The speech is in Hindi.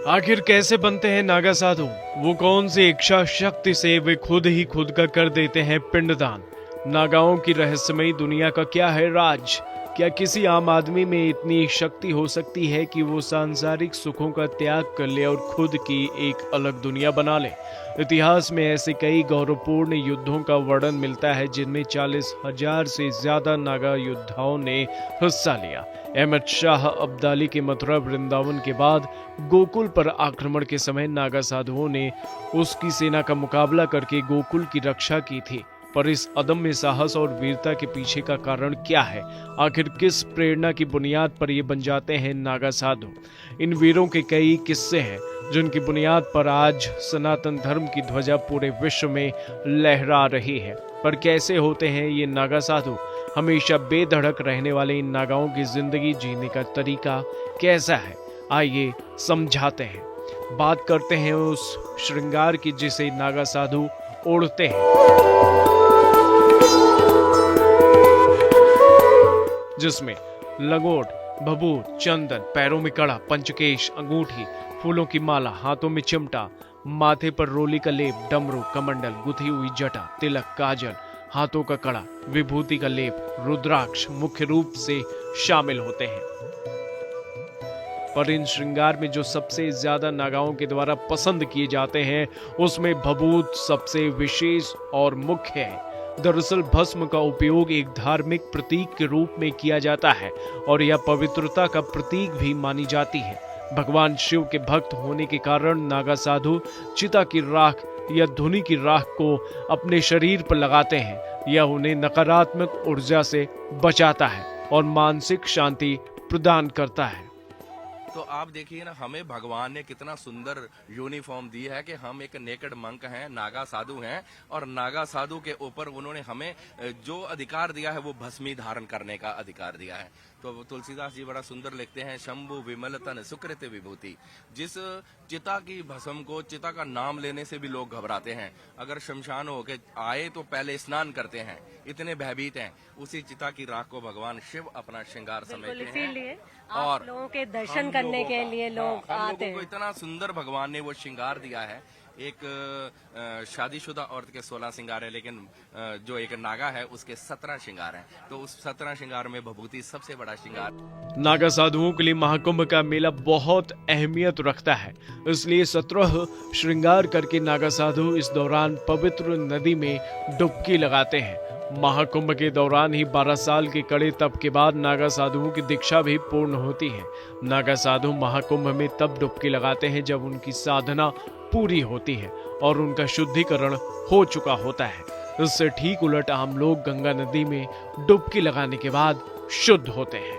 आखिर कैसे बनते हैं नागा साधु? वो कौन सी इच्छा शक्ति से वे खुद ही खुद का कर देते हैं पिंडदान? नागाओं की रहस्यमयी दुनिया का क्या है राज? क्या किसी आम आदमी में इतनी शक्ति हो सकती है कि वो सांसारिक सुखों का त्याग कर ले और खुद की एक अलग दुनिया बना ले? इतिहास में ऐसे कई गौरवपूर्ण युद्धों का वर्णन मिलता है जिनमें 40,000 से ज्यादा नागा योद्धाओं ने हिस्सा लिया। अहमद शाह अब्दाली के मथुरा वृंदावन के बाद गोकुल पर आक्रमण के समय नागा साधुओं ने उसकी सेना का मुकाबला करके गोकुल की रक्षा की थी। पर इस अदम्य साहस और वीरता के पीछे का कारण क्या है? आखिर किस प्रेरणा की बुनियाद पर ये बन जाते हैं नागा साधु? इन वीरों के कई किस्से हैं जिनकी बुनियाद पर आज सनातन धर्म की ध्वजा पूरे विश्व में लहरा रही है। पर कैसे होते हैं ये नागा साधु? हमेशा बेधड़क रहने वाले इन नागाओं की जिंदगी जीने का तरीका कैसा है? आइए समझाते हैं। बात करते हैं उस श्रृंगार की जिसे नागा साधु ओढ़ते हैं, जिसमें लंगोट, भभूत, चंदन, पैरों में कड़ा, पंचकेश, अंगूठी, फूलों की माला, हाथों में चिमटा, माथे पर रोली का लेप, डमरू, कमंडल, गुथी हुई जटा, तिलक, काजल, हाथों का कड़ा, विभूति का लेप, रुद्राक्ष मुख्य रूप से शामिल होते हैं। पर इन श्रृंगार में जो सबसे ज्यादा नागाओं के द्वारा पसंद किए जाते हैं उसमें भभूत सबसे विशेष और मुख्य है। दरअसल भस्म का उपयोग एक धार्मिक प्रतीक के रूप में किया जाता है और यह पवित्रता का प्रतीक भी मानी जाती है। भगवान शिव के भक्त होने के कारण नागा साधु चिता की राख या धुनी की राख को अपने शरीर पर लगाते हैं। यह उन्हें नकारात्मक ऊर्जा से बचाता है और मानसिक शांति प्रदान करता है। तो आप देखिए ना, हमें भगवान ने कितना सुंदर यूनिफॉर्म दी है कि हम एक नेकेड मंक हैं, नागा साधु हैं, और नागा साधु के ऊपर उन्होंने हमें जो अधिकार दिया है वो भस्मी धारण करने का अधिकार दिया है। तो तुलसीदास जी बड़ा सुंदर लिखते हैं, शंभु विमल तन सुकृत विभूति। जिस चिता की भस्म को, चिता का नाम लेने से भी लोग घबराते हैं। अगर शमशान होके आए तो पहले स्नान करते हैं, इतने भयभीत हैं। उसी चिता की राख को भगवान शिव अपना श्रृंगार समझते हैं। इसीलिए और लोगों के दर्शन करने के लिए लोग आते हैं। इतना सुंदर भगवान ने वो श्रृंगार दिया है। एक शादीशुदा औरत के 16 श्रृंगार है, लेकिन जो एक नागा है उसके 17 श्रृंगार हैं। तो उस 17 श्रृंगार में भभूति सबसे बड़ा श्रृंगार। नागा साधुओं के लिए महाकुंभ का मेला बहुत अहमियत रखता है, इसलिए 17 श्रृंगार करके नागा साधु इस दौरान पवित्र नदी में डुबकी लगाते हैं। महाकुंभ के दौरान ही 12 साल के कड़े तप के बाद नागा साधुओं की दीक्षा भी पूर्ण होती है। नागा साधु महाकुंभ में तब डुबकी लगाते हैं जब उनकी साधना पूरी होती है और उनका शुद्धिकरण हो चुका होता है। इससे ठीक उलट आम लोग गंगा नदी में डुबकी लगाने के बाद शुद्ध होते हैं।